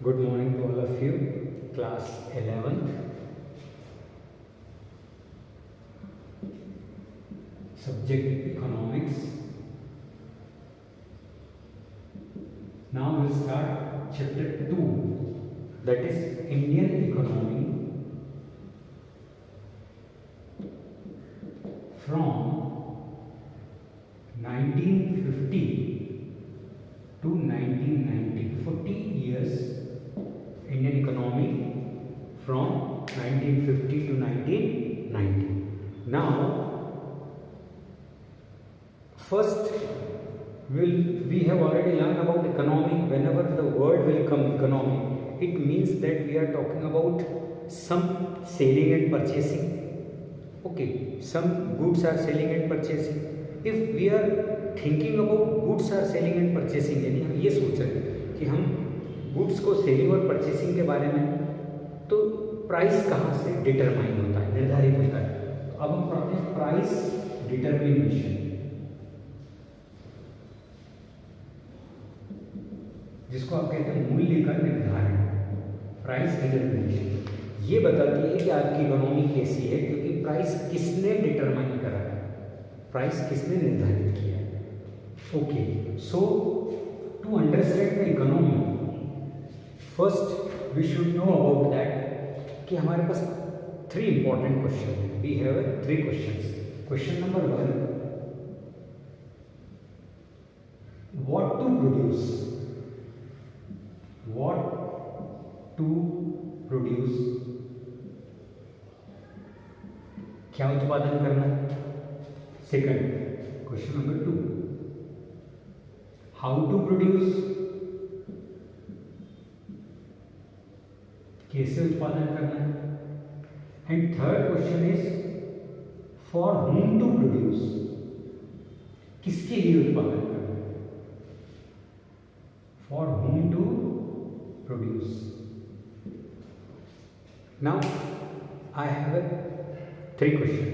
Good morning to all of you, class 11th, subject economics. Now we'll start chapter 2, that is Indian economy from 1950 to 1990, 40 years. Indian economy from 1950 to 1990. Now, first we have already learned about economy. Whenever the word will come economy, it means that we are talking about some selling and purchasing. Okay, some goods are selling and purchasing. If we are thinking about goods are selling and purchasing, यानी हम ये सोच रहे हैं कि हम goods को selling और परचेसिंग के बारे में, तो प्राइस कहाँ से डिटरमाइन होता है, निर्धारित होता है। तो अब हम पढ़ते हैं प्राइस डिटरमिनेशन, जिसको आप कहते हैं मूल्य का निर्धारण। प्राइस डिटरमिनेशन ये बताती है कि आपकी इकोनॉमी कैसी है, क्योंकि प्राइस किसने डिटरमाइन करा है, प्राइस किसने निर्धारित किया है। Okay, so to understand the economy, first we should know about that कि हमारे पास 3 इंपॉर्टेंट क्वेश्चन है। We have 3 questions. Question number 1, what to produce, what to produce, क्या उत्पादन करना है। Second question number 2, how to produce, कैसे उत्पादन करना है। And third question is for whom to produce, किसके लिए उत्पादन करना है, for whom to produce. Now I have 3 question.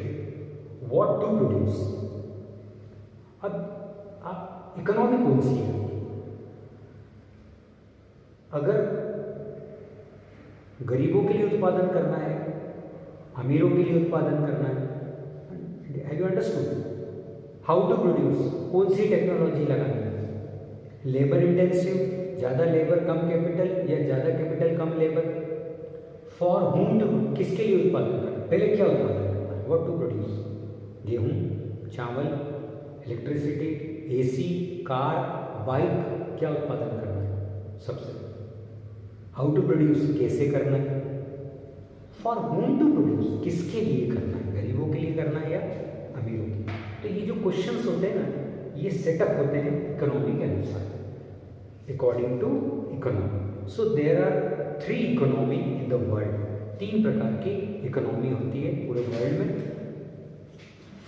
What to produce, अब आप इकोनॉमी कौन सी है, अगर गरीबों के लिए उत्पादन करना है, अमीरों के लिए उत्पादन करना है, have you understood. How to produce, कौन सी टेक्नोलॉजी लगानी है, लेबर इंटेंसिव, ज़्यादा लेबर कम कैपिटल या ज़्यादा कैपिटल कम लेबर। फॉर होम टू, किसके लिए उत्पादन करना है, पहले क्या उत्पादन करना है, व्हाट टू प्रोड्यूस, गेहूँ, चावल, इलेक्ट्रिसिटी, एसी, कार, बाइक, क्या उत्पादन करना है सबसे। हाउ टू प्रोड्यूस, कैसे करना है। फॉर होम टू प्रोड्यूस, किसके लिए करना है, गरीबों के लिए करना है या अमीरों के लिए। तो ये जो क्वेश्चंस होते हैं ना, ये सेटअप होते हैं इकोनॉमी के अनुसार, according to economy. So there are 3 economy in the world, 3 प्रकार की इकोनॉमी होती है पूरे वर्ल्ड में।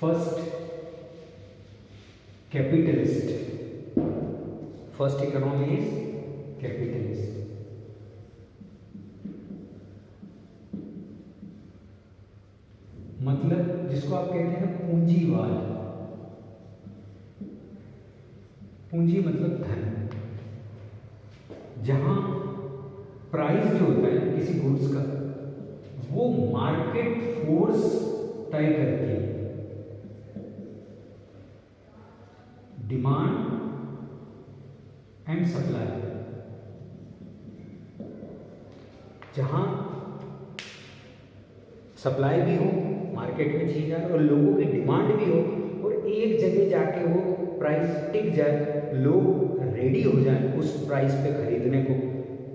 First capitalist, first economy is capitalist. मतलब जिसको आप कहते हैं पूंजीवाद, पूंजी मतलब धन, जहां प्राइस जो होता है किसी गुड्स का, वो मार्केट फोर्स तय करती है। डिमांड एंड सप्लाई, जहां सप्लाई भी हो, मार्केट में चीज आए और लोगों की डिमांड भी हो, और एक जगह जाके वो प्राइस टिक जाए, लोग रेडी हो जाए उस प्राइस पे खरीदने को,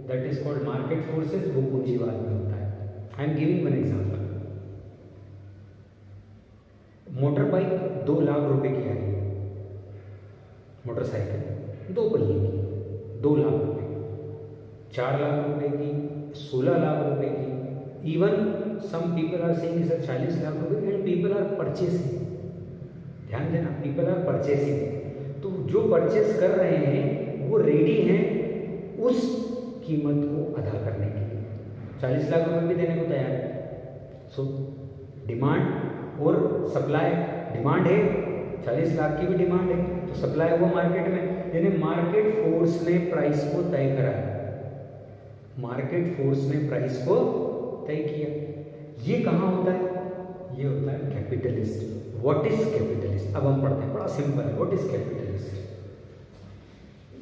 that is called market forces. वो पूंजीवाद में होता है। I am giving one example. Motor bike 2 lakh रुपए की आ रही है, मोटरसाइकिल 2 पहिए की 2 लाख रुपए की, 4 लाख रुपए की, 16 लाख रुपए की, even some people are saying sir 40 lakh रुपए, एंड पीपल आर परचेसिंग। ध्यान देना, पीपल आर परचेसिंग। तो जो परचेस कर रहे हैं वो रेडी हैं उस कीमत को अदा करने के लिए, 40 लाख रुपए भी देने को तैयार है। सो डिमांड और सप्लाई, डिमांड है 40 लाख की भी डिमांड है, तो सप्लाई हुआ मार्केट में, यानी मार्केट फोर्स ने प्राइस को तय करा है। मार्केट फोर्स ने प्राइस को तय किया। ये कहाँ होता है? ये होता है कैपिटलिस्ट। What is capitalist? अब हम पढ़ते हैं, बड़ा सिंपल है। What is capitalist?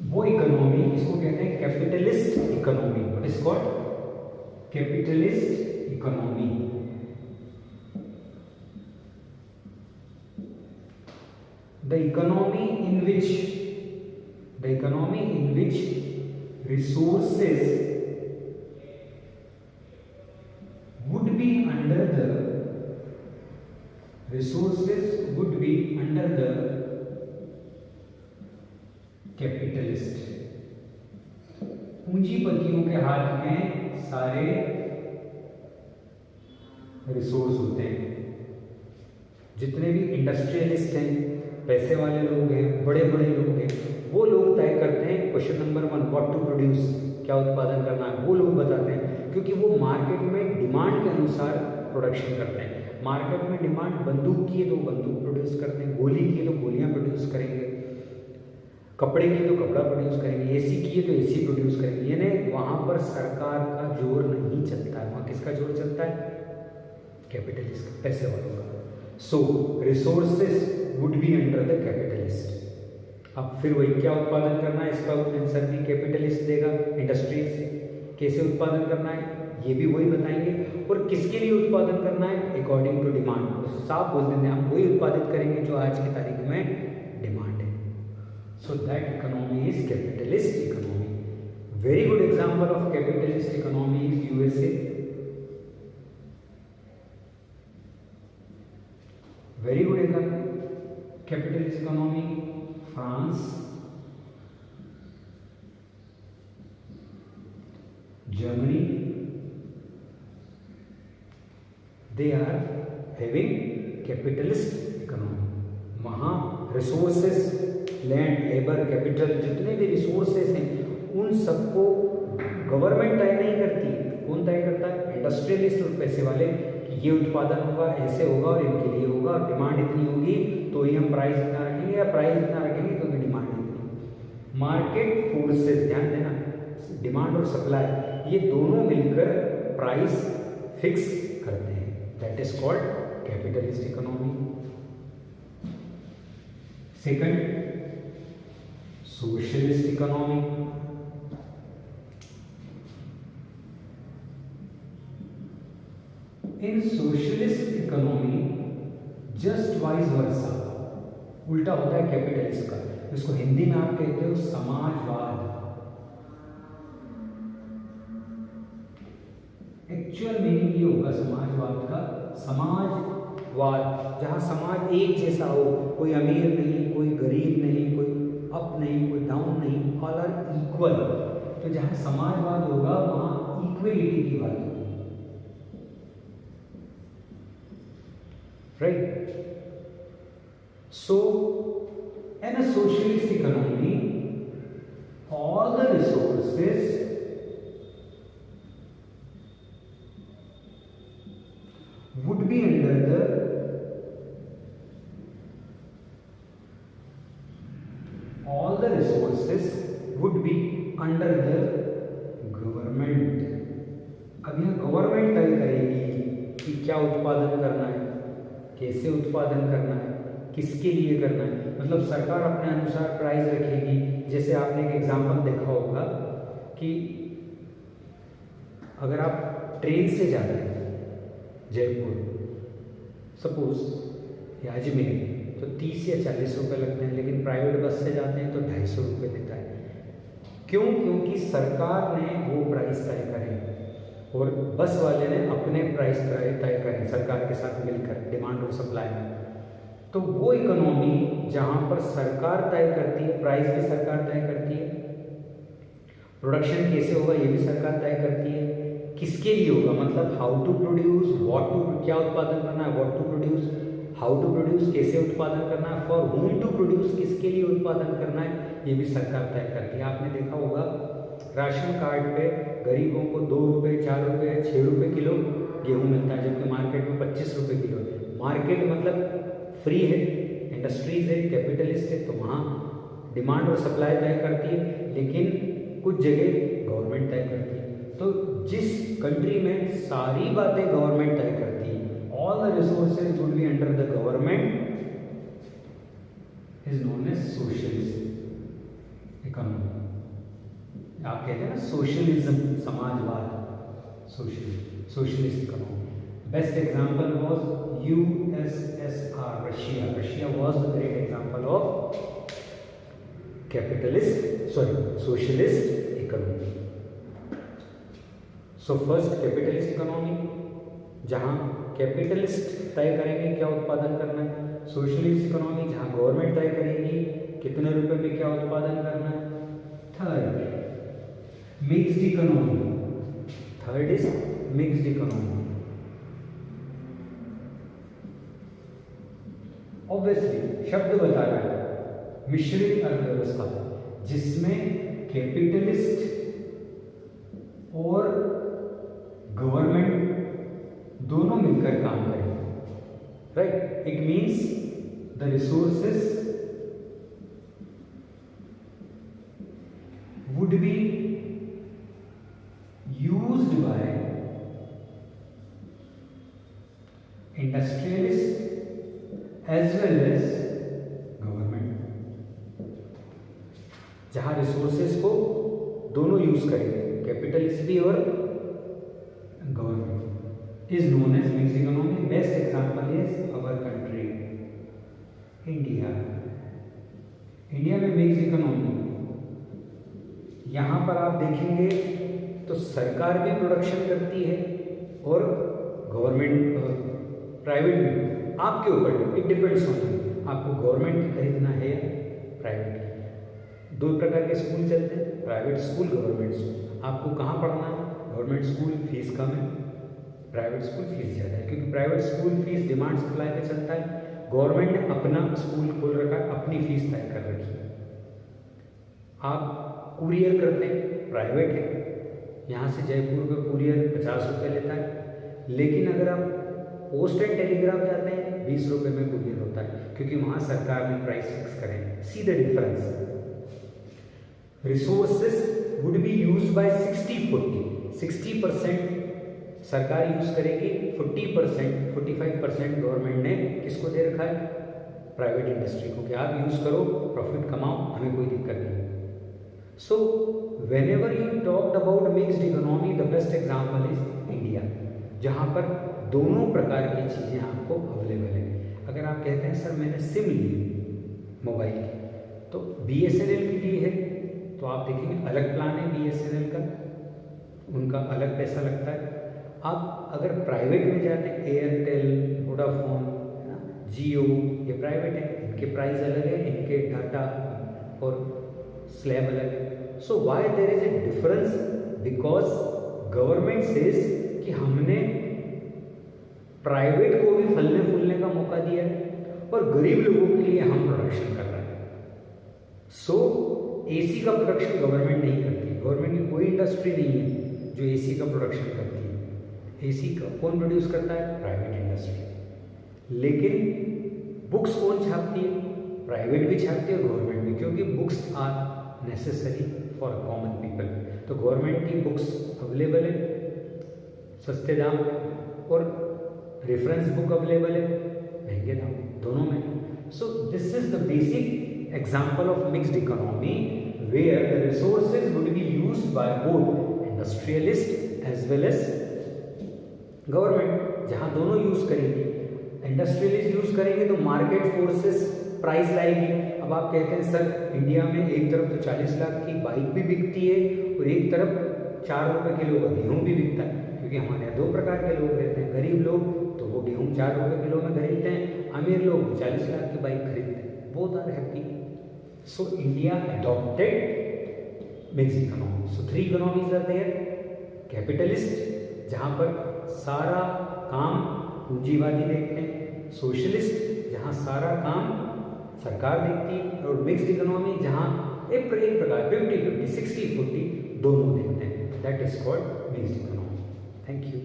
वो इकोनॉमी, इसको कहते हैं capitalist economy. What is called? Capitalist economy. The economy in which resources would be under the capitalist। पूंजीपतियों के हाथ में सारे रिसोर्स होते हैं। जितने भी इंडस्ट्रियलिस्ट हैं, पैसे वाले लोग हैं, बड़े बड़े लोग हैं, वो लोग तय करते हैं question number 1 what to produce, क्या उत्पादन करना है, वो लोग बताते हैं। क्योंकि वो मार्केट में डिमांड के अनुसार प्रोडक्शन करते हैं। मार्केट में डिमांड बंदूक की है तो बंदूक प्रोड्यूस करते हैं, गोली की है तो गोलियां प्रोड्यूस करेंगे, कपड़े की है तो कपड़ा प्रोड्यूस करेंगे, एसी की है तो एसी प्रोड्यूस करेंगे। यानी वहाँ पर सरकार का जोर नहीं चलता है, वहाँ किसका जोर चलता है? कैपिटलिस्ट, पैसे वालों का। So resources would be under the capitalist. अब फिर वही क्या उत्पादन करना है, इसका आंसर भी कैपिटलिस्ट देगा। इंडस्ट्रीज कैसे उत्पादन करना है ये भी वही बताएंगे, और किसके लिए उत्पादन करना है? According to demand. साफ बोल देते हैं हम वही उत्पादित करेंगे जो आज की तारीख में डिमांड है। So that economy is capitalist economy. Very good example of capitalist economy is USA. Very good example capitalist economy France, Germany, they are having capitalist economy। वहाँ रिसोर्सेस, लैंड, लेबर, कैपिटल, जितने भी resources हैं उन सबको government तय नहीं करती। कौन तय करता है? इंडस्ट्रियलिस्ट और पैसे वाले, कि ये उत्पादन होगा, ऐसे होगा और इनके लिए होगा, डिमांड इतनी होगी तो ही हम प्राइस इतना रखेंगे, या प्राइस इतना रखेंगे क्योंकि डिमांड इतनी। मार्केट फोर्सेस, ध्यान देना, डिमांड और सप्लाई ये दोनों मिलकर प्राइस फिक्स करते हैं। That is called capitalist economy. Second, socialist economy. In socialist economy just vice versa, उल्टा होता है कैपिटलिस्ट का। इसको हिंदी में आप कहते हो समाजवाद। एक्चुअल मीनिंग ये होगा समाजवाद का, समाजवाद जहाँ समाज एक जैसा हो, कोई अमीर नहीं, कोई गरीब नहीं, कोई अप नहीं, कोई डाउन नहीं, ऑल आर इक्वल। तो जहाँ समाजवाद होगा वहाँ इक्वलिटी की बात होगी, right. So in a socialist economy all the resources would be under the all the resources would be under the government। अब यह गवर्नमेंट तय करेगी कि क्या उत्पादन करना है, कैसे उत्पादन करना है, किसके लिए करना है। मतलब सरकार अपने अनुसार प्राइस रखेगी। जैसे आपने एक एग्जांपल देखा होगा कि अगर आप ट्रेन से जा रहे हैं जयपुर सपोज या अजमेर, तो 30 या 40 रुपये लगते हैं, लेकिन प्राइवेट बस से जाते हैं तो 250 रुपये लेता है। क्यों? क्योंकि सरकार ने वो प्राइस तय करे और बस वाले ने अपने प्राइस तय करें सरकार के साथ मिलकर, डिमांड और सप्लाई में। तो वो इकोनॉमी जहाँ पर सरकार तय करती है, प्राइस भी सरकार तय करती है, प्रोडक्शन कैसे होगा ये भी सरकार तय करती है, किसके लिए होगा मतलब how to produce, what to, क्या उत्पादन करना है, what to produce, how to produce, कैसे उत्पादन करना है, फॉर होम टू प्रोड्यूस, किसके लिए उत्पादन करना है, ये भी सरकार तय करती है। आपने देखा होगा राशन कार्ड पे गरीबों को 2 रुपये, 4 रुपये, 6 रुपये किलो गेहूँ मिलता है, जबकि मार्केट में 25 रुपये किलो है। मार्केट मतलब फ्री है, इंडस्ट्रीज है, कैपिटलिस्ट है, तो वहाँ डिमांड और सप्लाई तय करती है, लेकिन कुछ जगह गवर्नमेंट तय करती है। तो जिस कंट्री में सारी बातें गवर्नमेंट तय करती है, all the resources would be under the government, is known as socialist economy. आप कहते हैं ना सोशलिज्म, समाजवाद, socialist economy. Best example was USSR, Russia. Russia was the great example of socialist economy. So first capitalist economy, जहां capitalist तय करेंगे क्या उत्पादन करना है। सोशलिस्ट इकोनॉमी, जहां गवर्नमेंट तय करेगी कितने रुपए में क्या उत्पादन करना है। Third mixed economy, third is mixed economy. Obviously शब्द बता रहा है मिश्रित अर्थव्यवस्था, जिसमें कैपिटलिस्ट और गवर्नमेंट दोनों मिलकर काम करेंगे, right. It means the resources would be used by industrialists as well as government, जहां रिसोर्सेस को दोनों यूज करेंगे, कैपिटलिस्ट भी और government, is known as mixed economy. Best example is our country India. India में मिक्स्ड इकोनॉमी, यहाँ पर आप देखेंगे तो सरकार भी प्रोडक्शन करती है और गवर्नमेंट प्राइवेट भी, आपके ऊपर इट डिपेंड्स ऑन यू, आपको गवर्नमेंट खरीदना है या प्राइवेट। दो प्रकार के स्कूल चलते हैं, प्राइवेट स्कूल, गवर्नमेंट स्कूल। आपको कहाँ पढ़ना है, गवर्नमेंट स्कूल फीस कम है, प्राइवेट स्कूल फीस ज़्यादा है, क्योंकि private school fees demand supply पे चलता है, गवर्नमेंट ने अपना स्कूल खोल रखा है, अपनी फीस तय कर रखी है। आप कुरियर करते हैं, प्राइवेट है, यहाँ से जयपुर का कुरियर 50 रुपये लेता है, लेकिन अगर आप पोस्ट एंड टेलीग्राफ जाते हैं 20 रुपये में कुरियर होता है, क्योंकि वहाँ सरकार ने प्राइस फिक्स करें। See the difference. Resources would be use by 60-40, 60% सरकार यूज करेगी, 40% 45% गवर्नमेंट ने किसको दे रखा है, प्राइवेट इंडस्ट्री को, कि आप यूज करो, प्रॉफिट कमाओ, हमें कोई दिक्कत नहीं। So whenever you talked about mixed economy, the best example is India, जहाँ पर दोनों प्रकार की चीज़ें आपको अवेलेबल है। अगर आप कहते हैं सर मैंने सिम ली मोबाइल की, तो BSNL की ली है, तो आप देखेंगे अलग प्लान है BSNL का, उनका अलग पैसा लगता है। आप अगर प्राइवेट में जाते हैं, एयरटेल, वोडाफोन, जियो, ये प्राइवेट है, इनके प्राइस अलग है, इनके डाटा और स्लैब अलग है। So why there is a difference, because government says कि हमने प्राइवेट को भी फलने फूलने का मौका दिया है और गरीब लोगों के लिए हम प्रोडक्शन कर रहे हैं। सो एसी का प्रोडक्शन गवर्नमेंट नहीं करती, गवर्नमेंट की कोई इंडस्ट्री नहीं है जो एसी का प्रोडक्शन करती है। एसी का कौन प्रोड्यूस करता है, प्राइवेट इंडस्ट्री। लेकिन बुक्स कौन छापती है, प्राइवेट भी छापती है, गवर्नमेंट भी, क्योंकि books are necessary for common people. तो गवर्नमेंट की बुक्स अवेलेबल है सस्ते दाम में, और रेफरेंस बुक अवेलेबल है महंगे दाम, दोनों में। So this is the basic example of mixed economy, where the resources would be used by both industrialist as well as government, जहां दोनों यूज करेंगे। इंडस्ट्रियलिस्ट यूज करेंगे तो मार्केट फोर्सेस प्राइस लाएगी। अब आप कहते हैं सर इंडिया में एक तरफ तो 40 लाख की बाइक भी बिकती है और एक तरफ 4 रुपये किलो का गेहूँ भी बिकता है, क्योंकि हमारे यहाँ दो प्रकार के लोग रहते हैं। गरीब लोग तो वो गेहूँ 4 रुपये किलो में खरीदते हैं, अमीर लोग 40 लाख की बाइक खरीदते हैं, both are happy. So India adopted mixed economy. So 3 economies are there, capitalist जहाँ पर सारा काम पूंजीवादी देखते हैं, सोशलिस्ट जहाँ सारा काम सरकार देखती है, और मिक्स्ड इकोनॉमी जहाँ एक प्रकार 50-50, 60-40 दोनों देखते हैं। That is called mixed economy. Thank you.